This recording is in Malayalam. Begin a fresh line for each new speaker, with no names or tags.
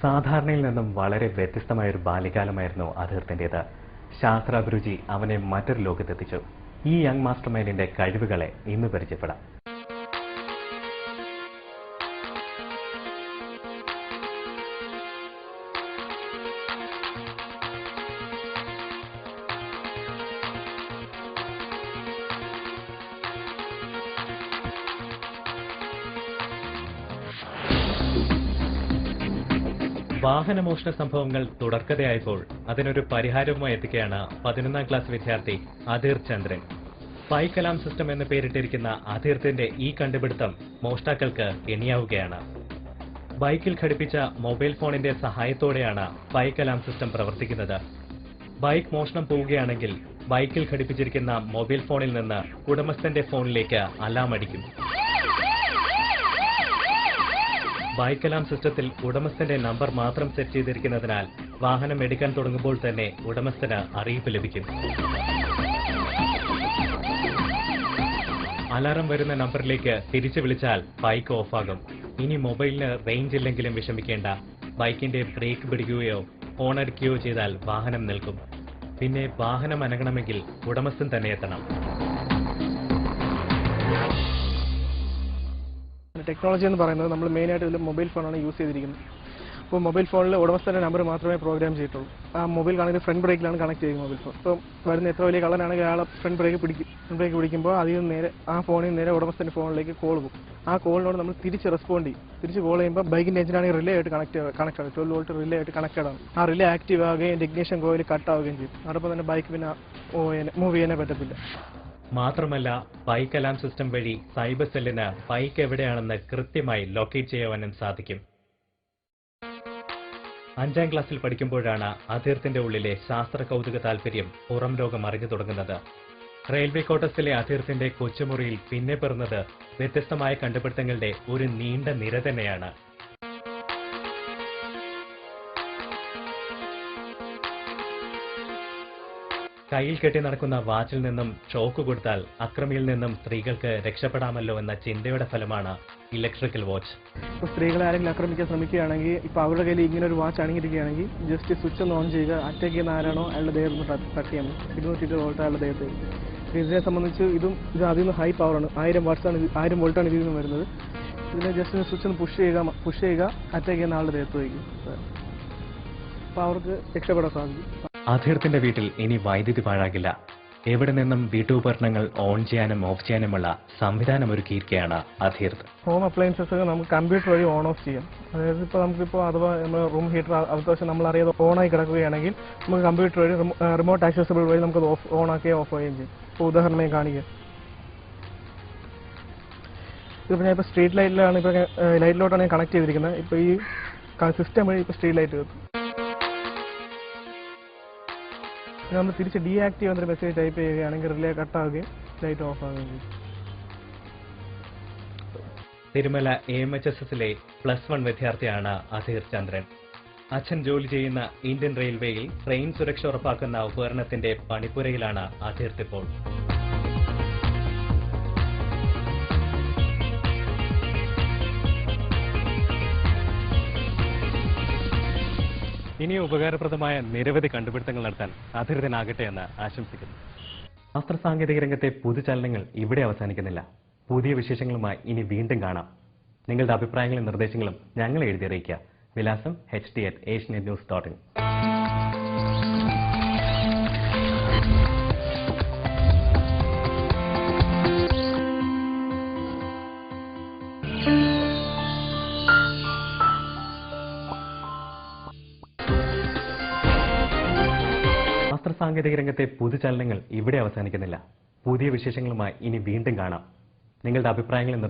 സാധാരണയിൽ നിന്നും വളരെ വ്യത്യസ്തമായ ഒരു ബാല്യകാലമായിരുന്നു അധീർത്തിൻ്റെത്. ശാസ്ത്രാഭിരുചി അവനെ മറ്റൊരു ലോകത്തെത്തിച്ചു. ഈ യങ് മാസ്റ്റർ മൈൻഡിന്റെ കഴിവുകളെ ഇന്ന് പരിചയപ്പെടാം. വാഹനമോഷണ സംഭവങ്ങൾ തുടർക്കഥയായപ്പോൾ അതിനൊരു പരിഹാരവുമായി എത്തിക്കുകയാണ് 11ാം ക്ലാസ് വിദ്യാർത്ഥി അധീർ ചന്ദ്രൻ. ബൈക്ക് അലാം സിസ്റ്റം എന്ന് പേരിട്ടിരിക്കുന്ന അധീർത്തിന്റെ ഈ കണ്ടുപിടുത്തം മോഷ്ടാക്കൾക്ക് കെണിയാവുകയാണ്. ബൈക്കിൽ ഘടിപ്പിച്ച മൊബൈൽ ഫോണിന്റെ സഹായത്തോടെയാണ് ബൈക്ക് അലാം സിസ്റ്റം പ്രവർത്തിക്കുന്നത്. ബൈക്ക് മോഷണം പോവുകയാണെങ്കിൽ ബൈക്കിൽ ഘടിപ്പിച്ചിരിക്കുന്ന മൊബൈൽ ഫോണിൽ നിന്ന് ഉടമസ്ഥന്റെ ഫോണിലേക്ക് അലാം അടിക്കും. ബൈക്ക് അലാം സിസ്റ്റത്തിൽ ഉടമസ്ഥന്റെ നമ്പർ മാത്രം സെറ്റ് ചെയ്തിരിക്കുന്നതിനാൽ വാഹനം എടുക്കാൻ തുടങ്ങുമ്പോൾ തന്നെ ഉടമസ്ഥന് അറിയിപ്പ് ലഭിക്കും. അലാറം വരുന്ന നമ്പറിലേക്ക് തിരിച്ചു വിളിച്ചാൽ ബൈക്ക് ഓഫാകും. ഇനി മൊബൈലിന് റേഞ്ച് ഇല്ലെങ്കിലും വിഷമിക്കേണ്ട. ബൈക്കിന്റെ ബ്രേക്ക് പിടിക്കുകയോ ഹോൺ അടിക്കുകയോ ചെയ്താൽ വാഹനം നിൽക്കും. പിന്നെ വാഹനം അനങ്ങണമെങ്കിൽ ഉടമസ്ഥൻ തന്നെ എത്തണം.
ടെക്നോളജി എന്ന് പറയുന്നത് നമ്മൾ മെയിനായിട്ട് ഇതിൽ മൊബൈൽ ഫോണാണ് യൂസ് ചെയ്തിരിക്കുന്നത്. അപ്പോൾ മൊബൈൽ ഫോണിൽ ഉടമസ്ഥൻ്റെ നമ്പർ മാത്രമേ പ്രോഗ്രാം ചെയ്തിട്ടുള്ളൂ. ആ മൊബൈൽ ആണെങ്കിൽ ഫ്രണ്ട് ബ്രേക്കിലാണ് കണക്ട് ചെയ്യുന്നത് മൊബൈൽ ഫോൺ. ഇപ്പോൾ വരുന്ന എത്ര വലിയ കള്ളനാണെങ്കിൽ അയാളെ ഫ്രണ്ട് ബ്രേക്ക് പിടിക്കുമ്പോൾ അതിൽ നിന്ന് നേരെ ആ ഫോണിൽ നിന്ന് നേരെ ഉടമസ്ഥൻ്റെ ഫോണിലേക്ക് കോൾ പോകും. ആ കോളിനോട് നമ്മൾ തിരിച്ച് റെസ്പോണ്ട് ചെയ്യും. തിരിച്ച് കോൾ ചെയ്യുമ്പോൾ ബൈക്കിൻ്റെ എഞ്ചിനാണെങ്കിൽ റിലേ ആയിട്ട് കണക്ട് ആണ്. 12 വോൾട്ട് റിലേ ആയിട്ട് കണക്റ്റഡ് ആണ്. ആ റിലേ ആക്റ്റീവ് ആവുകയും ഇഗ്നിഷൻ കോയിൽ കട്ട് ആവുകയും ചെയ്യും. അതോടൊപ്പം തന്നെ ബൈക്ക് പിന്നെ മൂവ് ചെയ്യാനേ പറ്റത്തില്ല.
മാത്രമല്ല ബൈക്ക് അലാം സിസ്റ്റം വഴി സൈബർ സെല്ലിന് ബൈക്ക് എവിടെയാണെന്ന് കൃത്യമായി ലൊക്കേറ്റ് ചെയ്യാനും സാധിക്കും. 5ാം ക്ലാസ്സിൽ പഠിക്കുമ്പോഴാണ് അധീർത്തിന്റെ ഉള്ളിലെ ശാസ്ത്ര കൗതുക താല്പര്യം പുറം ലോകം അറിഞ്ഞു തുടങ്ങുന്നത്. റെയിൽവേ ക്വാർട്ടേഴ്സിലെ അധീർത്തിന്റെ കൊച്ചുമുറിയിൽ പിന്നെ പിറന്നത് വ്യത്യസ്തമായ കണ്ടുപിടുത്തങ്ങളുടെ ഒരു നീണ്ട നിര തന്നെയാണ്. കയ്യിൽ കെട്ടി നടക്കുന്ന വാച്ചിൽ നിന്നും ഷോക്ക് കൊടുത്താൽ അക്രമിയിൽ നിന്നും സ്ത്രീകൾക്ക് രക്ഷപ്പെടാമല്ലോ എന്ന ചിന്തയുടെ ഫലമാണ് ഇലക്ട്രിക്കൽ വാച്ച്.
ഇപ്പോൾ സ്ത്രീകളെ ആരെങ്കിലും ആക്രമിക്കാൻ ശ്രമിക്കുകയാണെങ്കിൽ ഇപ്പോൾ അവരുടെ കയ്യിൽ ഇങ്ങനെ ഒരു വാച്ച് അണിഞ്ഞിരിക്കുകയാണെങ്കിൽ ജസ്റ്റ് സ്വിച്ച് ഒന്ന് ഓൺ ചെയ്യുക. അറ്റാക്ക് ചെയ്യുന്ന ആരാണോ അയാളുടെ ദേഹത്ത് ടച്ച് ചെയ്യാൻ 220 വോൾട്ട് അയാളുടെ ദേഹത്ത്. ഇതിനെ സംബന്ധിച്ച് ഇത് അതിൽ നിന്ന് ഹൈ പവറാണ്. 1000 വോൾട്ടാണ് ഇതിൽ നിന്ന് വരുന്നത്. ഇതിനെ ജസ്റ്റ് സ്വിച്ച് ഒന്ന് പുഷ് ചെയ്യുക അറ്റാക്ക് ചെയ്യുന്ന ആളുടെ ദേഹത്ത് വയ്ക്കും. അപ്പോൾ അവർക്ക് രക്ഷപ്പെടാൻ സാധിക്കും.
അധീർത്തിന്റെ വീട്ടിൽ ഇനി വൈദ്യുതി പാഴാകില്ല. എവിടെ നിന്നും വീട്ടുപകരണങ്ങൾ ഓൺ ചെയ്യാനും ഓഫ് ചെയ്യാനുമുള്ള സംവിധാനം ഒരുക്കിയിരിക്കുകയാണ് അധീർത്ത്.
ഹോം അപ്ലയൻസസ് നമുക്ക് കമ്പ്യൂട്ടർ വഴി ഓൺ ഓഫ് ചെയ്യാം. അതായത് ഇപ്പോൾ നമുക്കിപ്പോൾ അഥവാ നമ്മൾ റൂം ഹീറ്റർ അത്യാവശ്യം നമ്മൾ അറിയാതെ ഓണായി കിടക്കുകയാണെങ്കിൽ നമുക്ക് കമ്പ്യൂട്ടർ വഴി റിമോട്ട് ആക്സസിബിൾ വഴി നമുക്കത് ഓൺ ആക്കുകയും ഓഫ് ആവുകയും ചെയ്യും. ഇപ്പോൾ ഉദാഹരണമായി കാണിക്കുക. ഇതിപ്പോൾ ഞാൻ ഇപ്പോൾ സ്ട്രീറ്റ് ലൈറ്റിലാണ് ഇപ്പോൾ ലൈറ്റിലോട്ടാണ് ഞാൻ കണക്ട് ചെയ്തിരിക്കുന്നത്. ഇപ്പോൾ ഈ സിസ്റ്റം വഴി ഇപ്പോൾ സ്ട്രീറ്റ് ലൈറ്റ് വെക്കും. നമ്മൾ തിരിച്ച് ഡീആക്റ്റീവ് എന്നൊരു മെസ്സേജ് ടൈപ്പ് ചെയ്യുകയാണെങ്കിൽ റിലേ കട്ടാവുകയും ലൈറ്റ് ഓഫ് ആവുകയും ചെയ്യും.
തിരുമല AMHSSലെ +1 വിദ്യാർത്ഥിയാണ് അധീർ ചന്ദ്രൻ. അച്ഛൻ ജോലി ചെയ്യുന്ന ഇന്ത്യൻ റെയിൽവേയിൽ ട്രെയിൻ സുരക്ഷ ഉറപ്പാക്കുന്ന ഉപകരണത്തിന്റെ പണിപ്പുരയിലാണ് അധീർ ഇപ്പോൾ. ഇനി ഉപകാരപ്രദമായ നിരവധി കണ്ടുപിടുത്തങ്ങൾ നടത്താൻ അധീർത്തിനാകട്ടെ എന്ന് ആശംസിക്കുന്നു. ശാസ്ത്ര സാങ്കേതിക രംഗത്തെ പുതുചലനങ്ങൾ ഇവിടെ അവസാനിക്കുന്നില്ല. പുതിയ വിശേഷങ്ങളുമായി ഇനി വീണ്ടും കാണാം. നിങ്ങളുടെ അഭിപ്രായങ്ങളും നിർദ്ദേശങ്ങളും ഞങ്ങളെ എഴുതി അറിയിക്കുക. വിലാസം hd@asianetnews.in. സാങ്കേതിക രംഗത്തെ പുതുചലനങ്ങൾ ഇവിടെ അവസാനിക്കുന്നില്ല. പുതിയ വിശേഷങ്ങളുമായി ഇനി വീണ്ടും കാണാം. നിങ്ങളുടെ അഭിപ്രായങ്ങളും